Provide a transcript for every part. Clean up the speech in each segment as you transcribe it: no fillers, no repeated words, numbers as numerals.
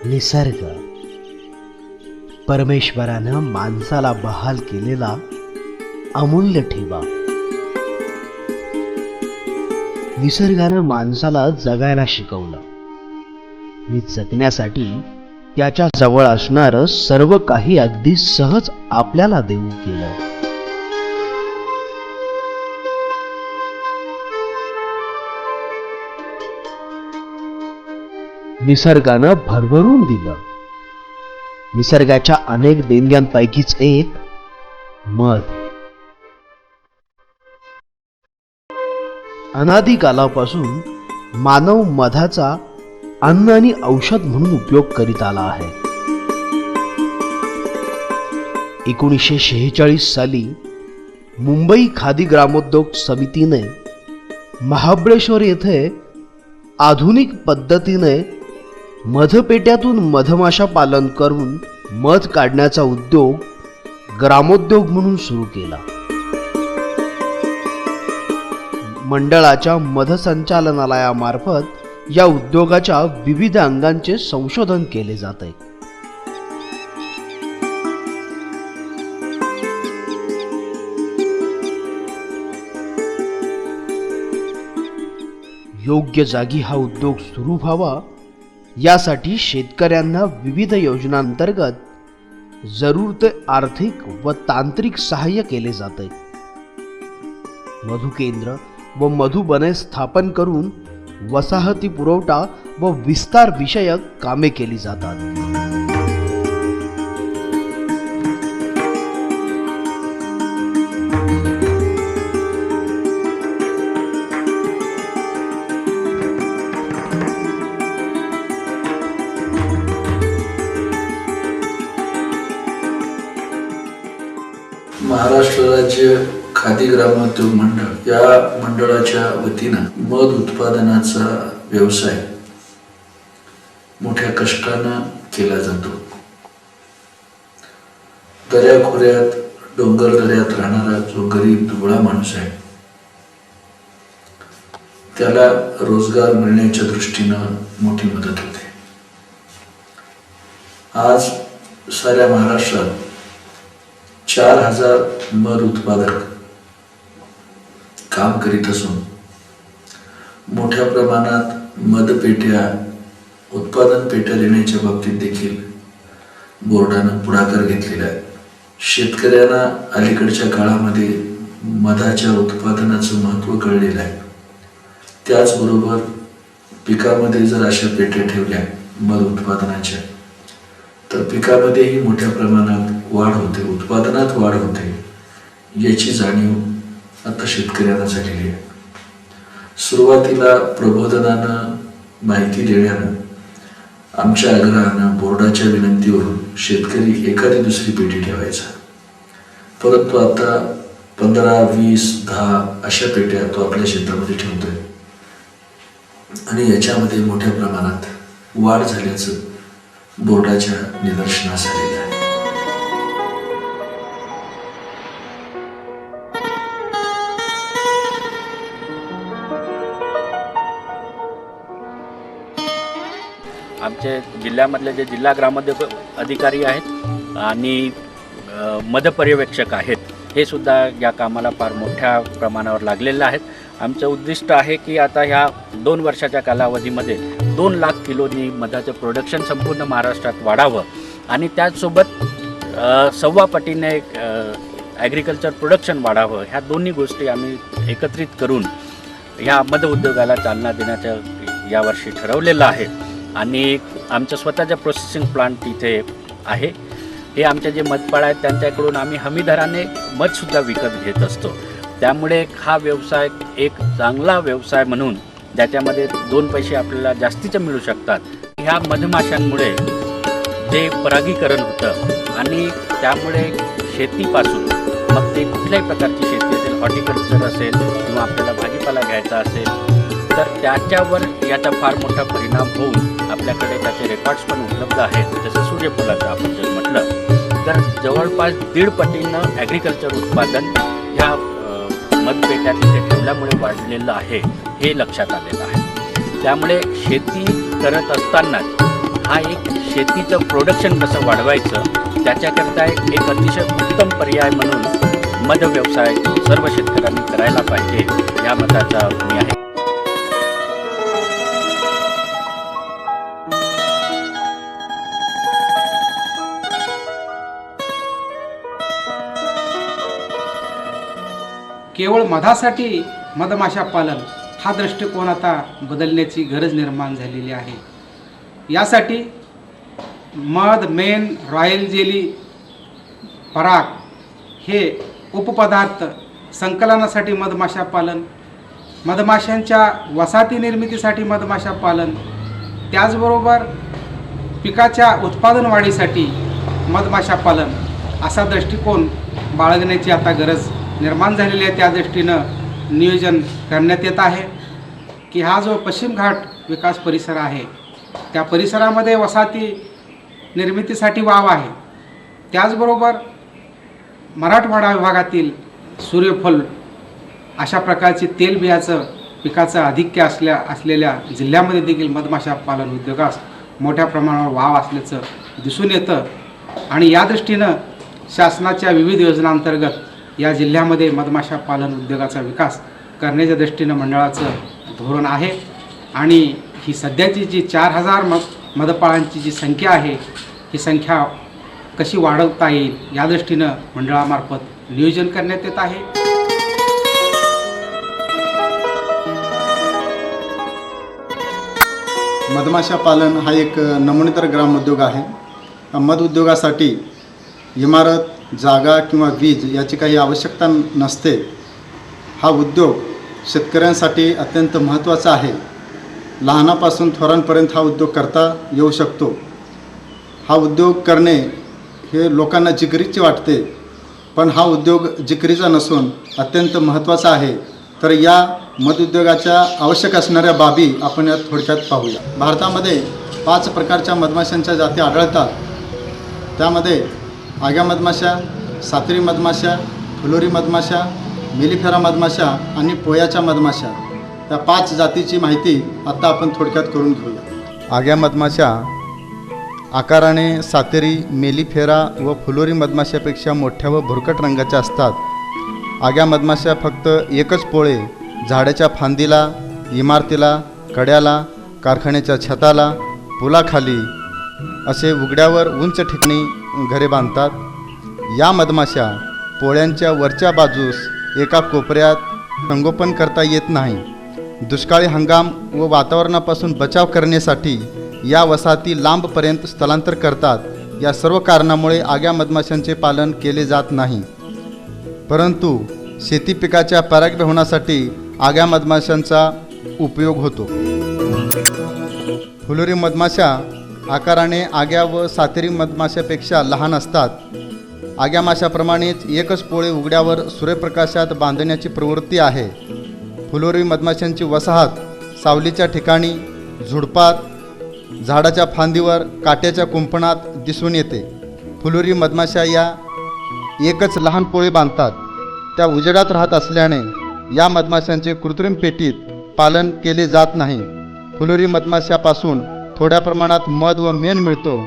निसर्ग परमेश्वरानं माणसाला बहाल केलेला अमूल्य ठेवा. निसर्गानं माणसाला जगायला शिकवलं आणि जगण्यासाठी त्याच्या जवळ असणारं सर्व काही अगदी सहज आपल्याला देऊ केलं. निसर्गानं भरभरून दिलं. निसर्गाच्या अनेक देणग्यांपैकीच एक मध. अनादी कालापासून मानव मधाचा अन्न आणि औषध म्हणून उपयोग करीत आला आहे. 1946 साली मुंबई खादी ग्रामोद्योग समितीने महाबळेश्वर येथे आधुनिक पद्धतीने मधपेट्यातून मधमाशा पालन करून मध काढण्याचा उद्योग ग्रामोद्योग म्हणून सुरू केला. मंडळाच्या मध संचालनालयामार्फत या उद्योगाच्या विविध अंगांचे संशोधन केले जाते. योग्य जागी हा उद्योग सुरू व्हावा यासाठी शेतकऱ्यांना विविध योजनांतर्गत जरूर ते आर्थिक व तांत्रिक सहाय्य केले जाते. मधुकेंद्र व मधुबने स्थापन करून वसाहती पुरवठा व विस्तार विषयक कामे केली जातात. महाराष्ट्र राज्य खादी ग्रामोद्योग मंडळ या मंडळाच्या वतीनं मध उत्पादनाचा व्यवसाय मोठ्या कष्टानं केला जातो. दऱ्याखोऱ्यात डोंगर दऱ्यात राहणारा जो गरीब दुबळा माणूस आहे त्याला रोजगार मिळण्याच्या दृष्टीनं मोठी मदत होते. आज साऱ्या महाराष्ट्रात 4000 मध उत्पादक काम करीत असून मोठ्या प्रमाणात मधपेट्या उत्पादन पेट्या देण्याच्या बाबतीत देखील बोर्डानं पुढाकार घेतलेला आहे. शेतकऱ्यांना अलीकडच्या काळामध्ये मधाच्या उत्पादनाचं महत्त्व कळलेलं आहे. त्याचबरोबर पिकामध्ये जर अशा पेट्या ठेवल्या मध उत्पादनाच्या तर पिकामध्येही मोठ्या प्रमाणात वाढ होते, उत्पादनात वाढ होते याची जाणीव आता शेतकऱ्यांना झालेली आहे. सुरुवातीला प्रबोधनानं माहिती देण्यानं आमच्या आग्रहानं बोर्डाच्या विनंतीवरून शेतकरी एखादी दुसरी पेटी ठेवायचा, परंतु आता 15, 20, 10 अशा पेट्या तो आपल्या शेतामध्ये ठेवतोय आणि याच्यामध्ये मोठ्या प्रमाणात वाढ झाल्याचं बोर्डाच्या निदर्शनास आलेलं आहे. आमचे जिल्ह्यामधले जे जिल्हा ग्रामोद्योग अधिकारी आहेत आणि मधपर्यवेक्षक आहेत हे सुद्धा या कामाला फार मोठ्या प्रमाणावर लागलेले आहेत. आमचं उद्दिष्ट आहे की आता ह्या 2 वर्षाच्या कालावधीमध्ये 2 लाख किलोनी मधाचं प्रोडक्शन संपूर्ण महाराष्ट्रात वाढावं आणि त्याचसोबत 1.25 पटीने ॲग्रिकल्चर प्रोडक्शन वाढावं. ह्या दोन्ही गोष्टी आम्ही एकत्रित करून ह्या मध उद्योगाला चालना देण्याचं यावर्षी ठरवलेलं आहे. आणि आमचं स्वतःचं प्रोसेसिंग प्लांट तिथे आहे. हे आमचे जे मधपाळ आहेत त्यांच्याकडून आम्ही हमी दराने मधसुद्धा विकत घेत असतो. त्यामुळे हा व्यवसाय एक चांगला व्यवसाय म्हणून ज्याच्यामध्ये 2 पैसे आपल्याला जास्तीचे मिळू शकतात. ह्या मधमाशांमुळे जे परागीकरण होतं आणि त्यामुळे शेतीपासून मग ते कुठल्याही प्रकारची शेती असेल हॉर्टिकल्चर असेल किंवा आपल्याला भाजीपाला घ्यायचा असेल तर त्याच्यावर याचा फार मोठा परिणाम होऊन आपल्याकडे त्याचे रेकॉर्ड्स पण उपलब्ध आहेत. जसं सूर्यफुलाचं आपण जर म्हटलं तर जवळपास 1.5 पटीनं ॲग्रिकल्चर उत्पादन ह्या मतपेट्या तिथे ठेवल्यामुळे वाढलेलं आहे हे लक्षात आलेलं आहे. त्यामुळे शेती करत असतानाच हा एक शेतीचं प्रोडक्शन कसं वाढवायचं त्याच्याकरता एक अतिशय उत्तम पर्याय म्हणून मध व्यवसाय सर्व शेतकऱ्यांनी करायला पाहिजे या मताचा मी आहे. केवळ मधासाठी मधमाशा पालन हा दृष्टिकोन आता बदलण्याची गरज निर्माण झालेली आहे. यासाठी मध, मेण, रॉयल जेली, पराग हे उपपदार्थ संकलनासाठी मधमाशा पालन, मधमाशांच्या वसाहती निर्मितीसाठी मधमाशा पालन, त्याचबरोबर पिकाच्या उत्पादन वाढीसाठी मधमाशा पालन असा दृष्टिकोन बाळगण्याची आता गरज निर्माण झालेली आहे. त्या दृष्टीनं नियोजन करण्यात येत आहे की हा जो पश्चिम घाट विकास परिसर आहे त्या परिसरामध्ये वसाहती निर्मितीसाठी वाव आहे. त्याचबरोबर मराठवाडा विभागातील सूर्यफूल अशा प्रकारची तेलबियाचं पिकाचं आधिक्य असलेल्या जिल्ह्यामध्ये देखील मधमाशा पालन उद्योगास मोठ्या प्रमाणावर वाव असल्याचं दिसून येतं आणि या दृष्टीनं शासनाच्या विविध योजनांतर्गत या जिल्ह्यामध्ये मधमाशा पालन उद्योगाचा विकास करण्याच्या दृष्टीनं मंडळाचं धोरण आहे आणि ही सध्याची जी 4000 मधपाळांची जी संख्या आहे ही संख्या कशी वाढवता येईल या दृष्टीनं मंडळामार्फत नियोजन करण्यात येत आहे. मधमाशा पालन हा एक नमुनेदार ग्रामोद्योग आहे. मध उद्योगासाठी इमारत, जागा किंवा वीज याची काही आवश्यकता नसते. हा उद्योग शेतकऱ्यांसाठी अत्यंत महत्त्वाचा आहे. लहानापासून थोरांपर्यंत हा उद्योग करता येऊ शकतो. हा उद्योग करणे हे लोकांना जिकिरीचे वाटते, पण हा उद्योग जिकिरीचा नसून अत्यंत महत्त्वाचा आहे. तर या मध उद्योगाच्या आवश्यक असणाऱ्या बाबी आपण यात थोडक्यात पाहूया. भारतामध्ये 5 प्रकारच्या मधमाशांच्या जाती आढळतात. त्यामध्ये आग्या मधमाशा, सातेरी मधमाशा, फुलोरी मधमाशा, मेलिफेरा मधमाशा आणि पोयाच्या मधमाशा या 5 जातीची माहिती आता आपण थोडक्यात करून घेऊया. आग्या मधमाशा आकाराने सातेरी, मेलिफेरा व फुलोरी मधमाशापेक्षा मोठ्या व भुरकट रंगाच्या असतात. आग्या मधमाशा फक्त एकच पोळे झाडाच्या फांदीला, इमारतीला, कड्याला, कारखान्याच्या छताला, पुलाखाली असे उघड्यावर उंच ठिकाणी घरे बांधतात. या मधमाशा पोळ्यांच्या वरच्या बाजूस एका कोपऱ्यात संगोपन करता येत नाही. दुष्काळी हंगाम व वातावरणापासून बचाव करण्यासाठी या वसाहती लांबपर्यंत स्थलांतर करतात. या सर्व कारणामुळे आग्या मधमाशांचे पालन केले जात नाही. परंतु शेती पिकाच्या परागीभवनासाठी आग्या मधमाशांचा उपयोग होतो. फुलोरी मधमाशा आकाराने आग्या व सातेरी मधमाशापेक्षा लहान असतात. आग्या माशाप्रमाणेच एकच पोळे उघड्यावर सूर्यप्रकाशात बांधण्याची प्रवृत्ती आहे. फुलोरी मधमाशांची वसाहत सावलीच्या ठिकाणी, झुडपात, झाडाच्या फांदीवर, काट्याच्या कुंपणात दिसून येते. फुलोरी मधमाशा या एकच लहान पोळे बांधतात. त्या उजेडात राहत असल्याने या मधमाशांचे कृत्रिम पेटीत पालन केले जात नाही. फुलोरी मधमाशापासून थोड्या प्रमाणात मध व मेण मिळतो.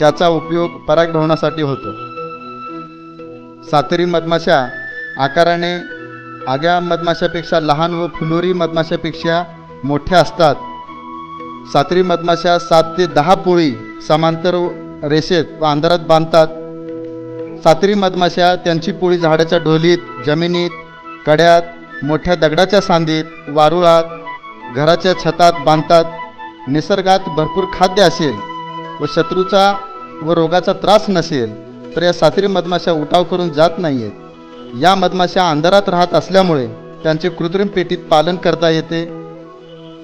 त्याचा उपयोग परागीभवनासाठी होतो. सातेरी मधमाशा आकाराने आग्या मधमाशापेक्षा लहान व फुलोरी मधमाशापेक्षा मोठ्या असतात. सातेरी मधमाशा 7 ते 10 पोळी समांतर रेषेत व अंधारात बांधतात. सातेरी मधमाशा त्यांची पोळी झाडाच्या ढोलीत, जमिनीत, कड्यात, मोठ्या दगडाच्या सांदीत, वारुळात, घराच्या छतात बांधतात. निसर्गात भरपूर खाद्य असेल व शत्रूचा व रोगाचा त्रास नसेल तर या सातेरी मधमाशा उठाव करून जात नाही आहेत. या मधमाशा अंधारात राहत असल्यामुळे त्यांचे कृत्रिम पेटीत पालन करता येते.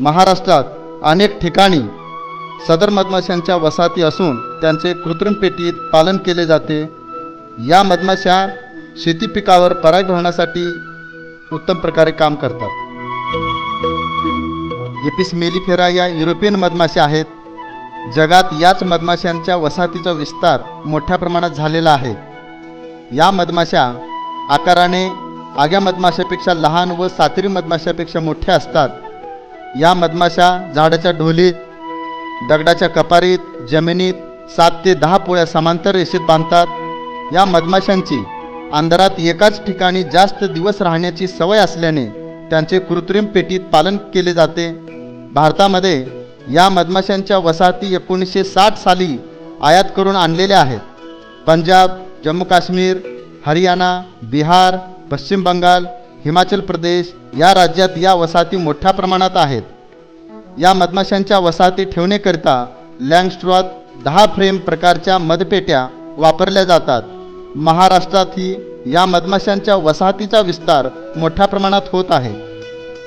महाराष्ट्रात अनेक ठिकाणी सदर मधमाशांच्या वसाहती असून त्यांचे कृत्रिम पेटीत पालन केले जाते. या मधमाशा शेती पिकावर परागीभवनासाठी उत्तम प्रकारे काम करतात. एपिस मेलिफेरा या युरोपियन मधमाशा आहेत. जगात याच मधमाशांच्या वसाहतीचा विस्तार मोठ्या प्रमाणात झालेला आहे. या मधमाशा आकाराने आग्या मधमाशापेक्षा लहान व सातेरी मधमाशापेक्षा मोठ्या असतात. या मधमाशा झाडाच्या ढोलीत, दगडाच्या कपारीत, जमिनीत 7 ते 10 पोळ्या समांतर रेषेत बांधतात. या मधमाशांची अंधारात एकाच ठिकाणी जास्त दिवस राहण्याची सवय असल्याने त्यांचे कृत्रिम पेटीत पालन केले जाते. भारतामध्ये या मधमाशांच्या वसाहती 1960 साली आयात करून आणलेल्या आहेत. पंजाब, जम्मू काश्मीर, हरियाणा, बिहार, पश्चिम बंगाल, हिमाचल प्रदेश या राज्यात या वसाहती मोठ्या प्रमाणात आहेत. या मधमाशांच्या वसाहती ठेवण्याकरिता लँगस्ट्रॉथ 10 फ्रेम प्रकारच्या मधपेट्या वापरल्या जातात. महाराष्ट्रातही या मधमाशांच्या वसाहतीचा विस्तार मोठ्या प्रमाणात होत आहे.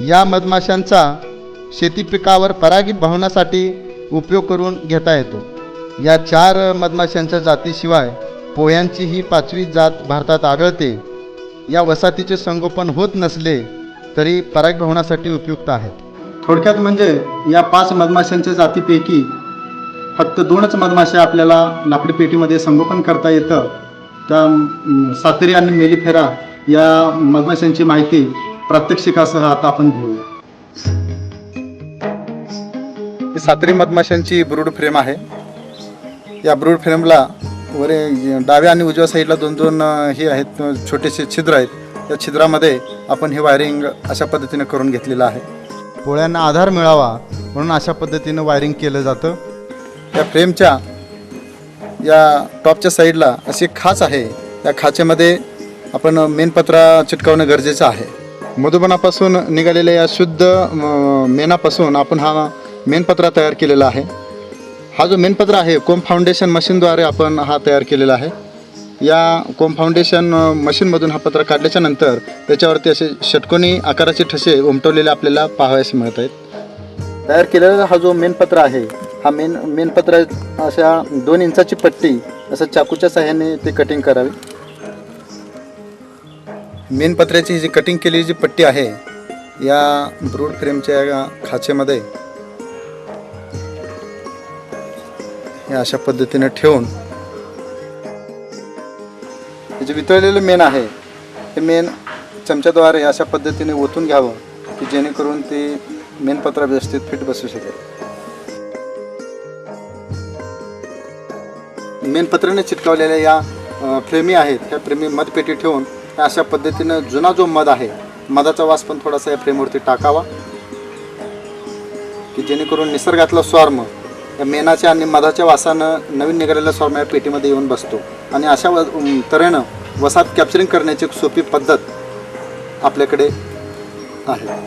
या मधमाशांचा शेती पिकावर परागीत भावनासाठी उपयोग करून घेता येतो. या 4 मधमाशांच्या जातीशिवाय पोह्यांची ही 5वी जात भारतात आढळते. या वसाहतीचे संगोपन होत नसले तरी परागीभवनासाठी उपयुक्त आहेत. थोडक्यात म्हणजे या 5 मधमाशांच्या जातीपैकी फक्त 2च मधमाशा आपल्याला लाकडी पेटीमध्ये संगोपन करता येतं. त्या सातेरी आणि मेलिफेरा या मधमाशांची माहिती प्रात्यक्षिकासह आता आपण घेऊया. ही सातेरी मधमाशांची ब्रूड फ्रेम आहे. या ब्रूड फ्रेमला वर डाव्या आणि उजव्या साईडला 2 हे आहेत, छोटेसे छिद्र आहेत. या छिद्रामध्ये आपण हे वायरिंग अशा पद्धतीने करून घेतलेलं आहे. पोळ्यांना आधार मिळावा म्हणून अशा पद्धतीनं वायरिंग केलं जातं. या फ्रेमच्या या टॉपच्या साईडला अशी एक खाच आहे. या खाचेमध्ये आपण मेणपत्रा चिटकावणं गरजेचं आहे. मधुबनापासून निघालेल्या या शुद्ध मेणापासून आपण हा मेणपत्रा तयार केलेला आहे. हा जो मेणपत्रा आहे कोम फाउंडेशन मशीनद्वारे आपण हा तयार केलेला आहे. या कोम फाउंडेशन मशीनमधून हा पत्रा काढल्याच्या नंतर त्याच्यावरती असे षटकोनी आकाराचे ठसे उमटवलेले आपल्याला पाहावयास मिळत आहेत. तयार केलेला हा जो मेणपत्रा आहे, हा मेणपत्रा अशा 2 इंचाची पट्टी असं चाकूच्या साह्याने ते कटिंग करावी. मेणपत्र्याची जी कटिंग केलेली जी पट्टी आहे या ब्रूड फ्रेमच्या या खाचेमध्ये हे अशा पद्धतीने ठेवून हे जे वितळलेलं मेण आहे ते मेण चमच्याद्वारे अशा पद्धतीने ओतून घ्यावं की जेणेकरून ते मेणपत्रा व्यवस्थित फिट बसू शकेल. मेणपत्राने चिटकावलेल्या या फ्रेमी आहेत, ह्या फ्रेमी मधपेटी ठेवून अशा पद्धतीनं जुना जो मध आहे, मधाचा वास पण थोडासा या फ्रेमवरती टाकावा की जेणेकरून निसर्गातला स्वार्म या मेणाच्या आणि मधाच्या वासानं नवीन निघालेला स्वार्म या पेटीमध्ये येऊन बसतो आणि अशा तऱ्हेनं वसाहत कॅप्चरिंग करण्याची एक सोपी पद्धत आपल्याकडे आहे.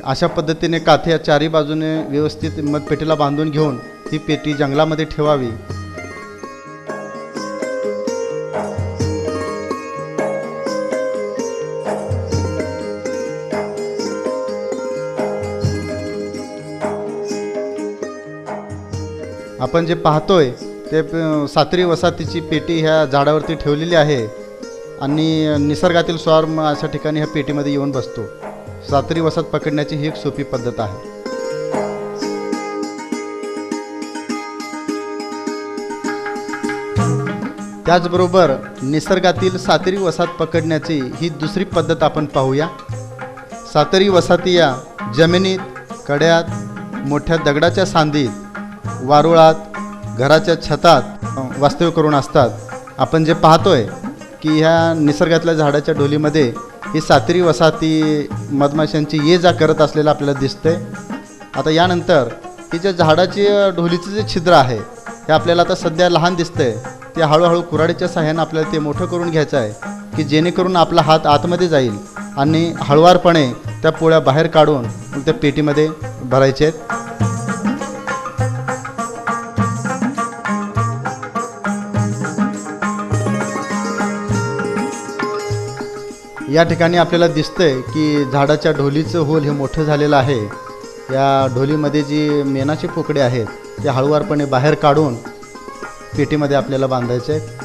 अशा पद्धतीने काथ्या 4ही बाजूने व्यवस्थित मतपेटीला बांधून घेऊन ही पेटी जंगलामध्ये ठेवावी. आपण जे पाहतोय ते सातेरी वसाहतीची पेटी ह्या झाडावरती ठेवलेली आहे आणि निसर्गातील स्वार्म अशा ठिकाणी ह्या पेटीमध्ये येऊन बसतो. सातेरी वसाहत पकडण्याची ही एक सोपी पद्धत आहे. त्याचबरोबर निसर्गातील सातेरी वसाहत पकडण्याची ही दुसरी पद्धत आपण पाहूया. सातेरी वसाहती या जमिनीत, कड्यात, मोठ्या दगडाच्या सांदीत, वारुळात, घराच्या छतात वास्तव्य करून असतात. आपण जे पाहतोय की ह्या निसर्गातल्या झाडाच्या ढोलीमध्ये ही सातेरी वसाहती मधमाशांची ये जा करत असलेलं आपल्याला दिसतंय. आता यानंतर ही जे झाडाची ढोलीचं जे छिद्र आहे हे आपल्याला आता सध्या लहान दिसतंय, ते हळूहळू कुऱ्हाडीच्या साह्यानं आपल्याला ते मोठं करून घ्यायचं आहे की जेणेकरून आपला हात आतमध्ये जाईल आणि हळुवारपणे त्या पोळ्या बाहेर काढून मग त्या पेटीमध्ये भरायचे आहेत. या ठिकाणी आपल्याला दिसतंय की झाडाच्या ढोलीचं होल हे मोठं झालेलं आहे. या ढोलीमध्ये जी मेणाचे पोकडे आहेत ते हळूवारपणे बाहेर काढून पेटीमध्ये आपल्याला बांधायचे आहेत.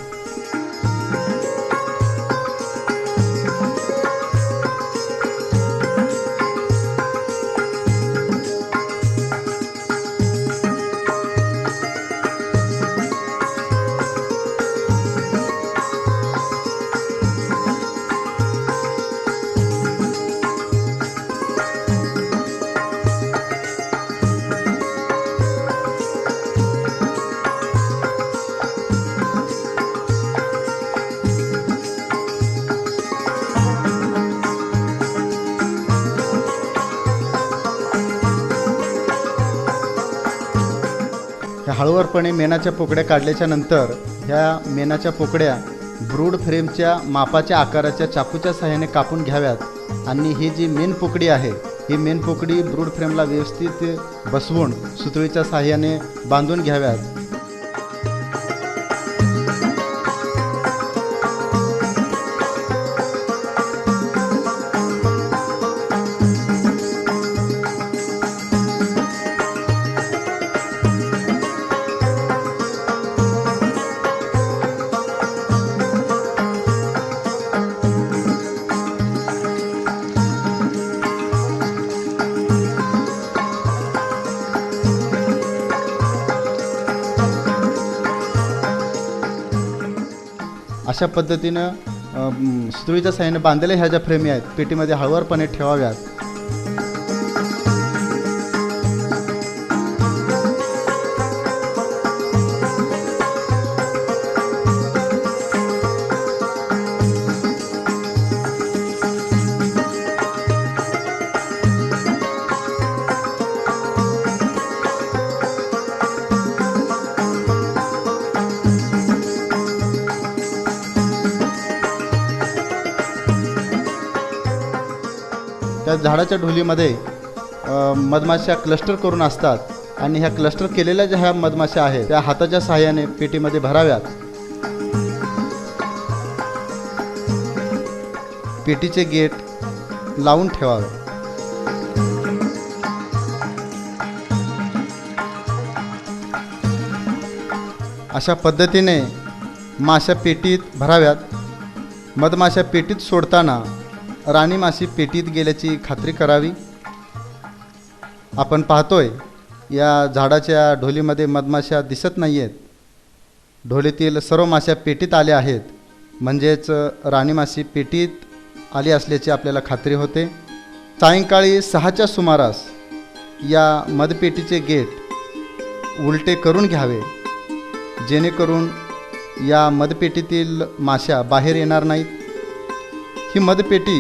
ह्या हळूवारपणे मेणाच्या पोकड्या काढल्याच्या नंतर ह्या मेणाच्या पोकड्या ब्रूड फ्रेमच्या मापाच्या आकाराच्या चाकूच्या सहाय्याने कापून घ्याव्यात आणि ही जी मेन पोकडी आहे ही मेन पोकडी ब्रूड फ्रेमला व्यवस्थित बसवून सुतळीच्या सहाय्याने बांधून घ्याव्यात. अशा पद्धतीनं सुतळीच्या साहाय्याने बांधलेल्या ह्या ज्या फ्रेमी आहेत पेटीमध्ये हळूवारपणे ठेवाव्यात. त्या झाडाच्या ढोलीमध्ये मधमाशा क्लस्टर करून असतात आणि ह्या क्लस्टर केलेल्या ज्या ह्या मधमाशा आहेत त्या हाताच्या सहाय्याने पेटीमध्ये भराव्यात. पेटीचे गेट लावून ठेवावे. अशा पद्धतीने माशा पेटीत भराव्यात. मधमाशा पेटीत सोडताना राणी माशी पेटीत गेल्याची खात्री करावी. आपण पाहतोय या झाडाच्या ढोलीमध्ये मधमाशा दिसत नाही आहेत. ढोलीतील सर्व माश्या पेटीत आल्या आहेत, म्हणजेच राणी माशी पेटीत आली असल्याची आपल्याला खात्री होते. सायंकाळी 6च्या सुमारास या मधपेटीचे गेट उलटे करून घ्यावे, जेणेकरून या मधपेटीतील माश्या बाहेर येणार नाहीत. ही मधपेटी